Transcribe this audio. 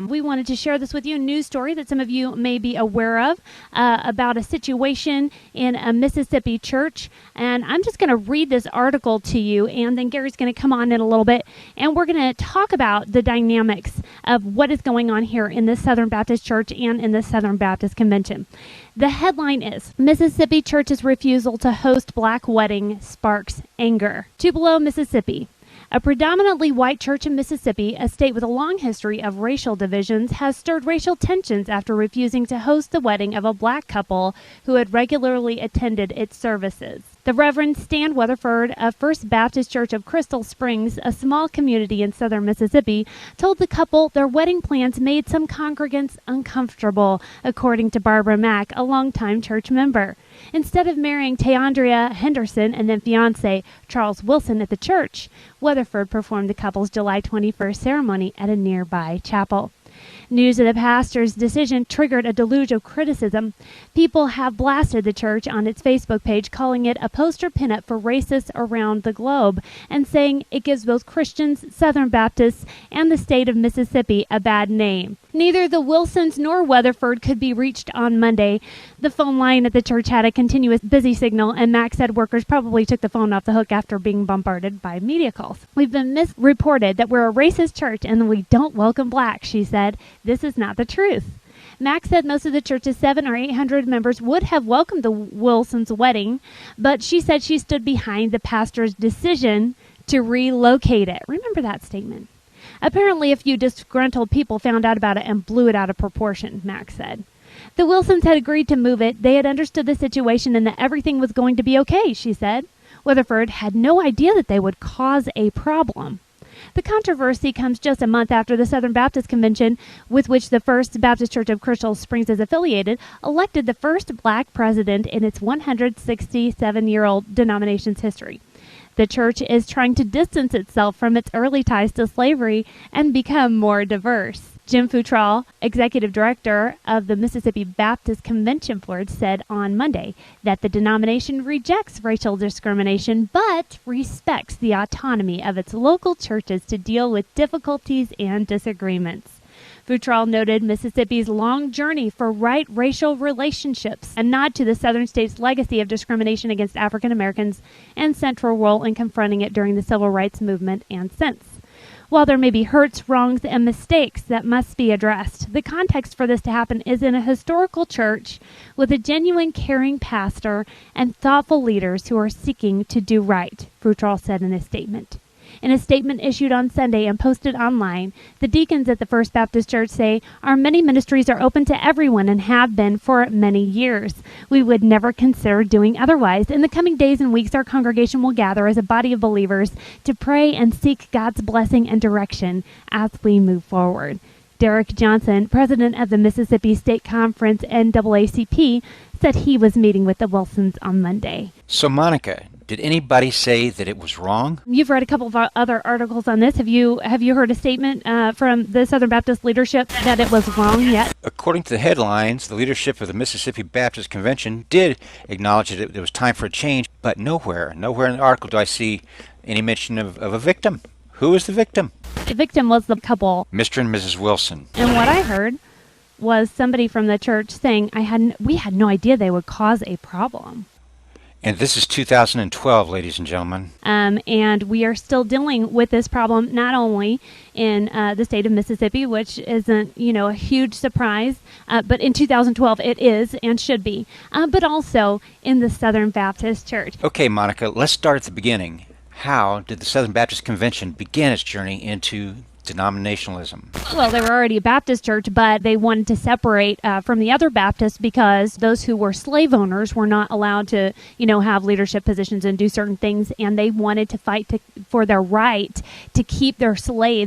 We wanted to share this with you, a news story that some of you may be aware of about a situation in a Mississippi church. And I'm just going to read this article to you, and then Gary's going to come on in a little bit, and we're going to talk about the dynamics of what is going on here in the Southern Baptist Church and in the Southern Baptist Convention. The headline is, Mississippi Church's refusal to host black wedding sparks anger. Tupelo, Mississippi. A predominantly white church in Mississippi, a state with a long history of racial divisions, has stirred racial tensions after refusing to host the wedding of a black couple who had regularly attended its services. The Reverend Stan Weatherford of First Baptist Church of Crystal Springs, a small community in southern Mississippi, told the couple their wedding plans made some congregants uncomfortable, according to Barbara Mack, a longtime church member. Instead of marrying Teandria Henderson and then fiancé Charles Wilson at the church, Weatherford performed the couple's July 21st ceremony at a nearby chapel. News of the pastor's decision triggered a deluge of criticism. People have blasted the church on its Facebook page, calling it a poster pinup for racists around the globe, and saying it gives both Christians, Southern Baptists, and the state of Mississippi a bad name. Neither the Wilsons nor Weatherford could be reached on Monday. The phone line at the church had a continuous busy signal, and Max said workers probably took the phone off the hook after being bombarded by media calls. We've been misreported that we're a racist church and we don't welcome blacks, she said. This is not the truth. Max said most of the church's 700 or 800 members would have welcomed the Wilsons' wedding, but she said she stood behind the pastor's decision to relocate it. Remember that statement. Apparently, a few disgruntled people found out about it and blew it out of proportion, Max said. The Wilsons had agreed to move it. They had understood the situation and that everything was going to be okay, she said. Weatherford had no idea that they would cause a problem. The controversy comes just a month after the Southern Baptist Convention, with which the First Baptist Church of Crystal Springs is affiliated, elected the first black president in its 167-year-old denomination's history. The church is trying to distance itself from its early ties to slavery and become more diverse. Jim Futrall, executive director of the Mississippi Baptist Convention Board, said on Monday that the denomination rejects racial discrimination but respects the autonomy of its local churches to deal with difficulties and disagreements. Futrall noted Mississippi's long journey for right racial relationships, a nod to the southern state's legacy of discrimination against African Americans and central role in confronting it during the civil rights movement and since. While there may be hurts, wrongs, and mistakes that must be addressed, the context for this to happen is in a historical church with a genuine caring pastor and thoughtful leaders who are seeking to do right, Futrall said in a statement. In a statement issued on Sunday and posted online, the deacons at the First Baptist Church say, our many ministries are open to everyone and have been for many years. We would never consider doing otherwise. In the coming days and weeks, our congregation will gather as a body of believers to pray and seek God's blessing and direction as we move forward. Derek Johnson, president of the Mississippi State Conference NAACP, said he was meeting with the Wilsons on Monday. So, Monica, did anybody say that it was wrong? You've read a couple of other articles on this. Have you heard a statement from the Southern Baptist leadership that it was wrong yet? According to the headlines, the leadership of the Mississippi Baptist Convention did acknowledge that it was time for a change, but nowhere in the article do I see any mention of a victim. Who is the victim? The victim was the couple, Mr. and Mrs. Wilson. And what I heard was somebody from the church saying, we had no idea they would cause a problem. And this is 2012, ladies and gentlemen. And we are still dealing with this problem, not only in the state of Mississippi, which isn't, a huge surprise, but in 2012 it is and should be, but also in the Southern Baptist Church. Okay, Monica, let's start at the beginning. How did the Southern Baptist Convention begin its journey into denominationalism? Well, they were already a Baptist church, but they wanted to separate from the other Baptists because those who were slave owners were not allowed to, have leadership positions and do certain things, and they wanted to fight for their right to keep their slaves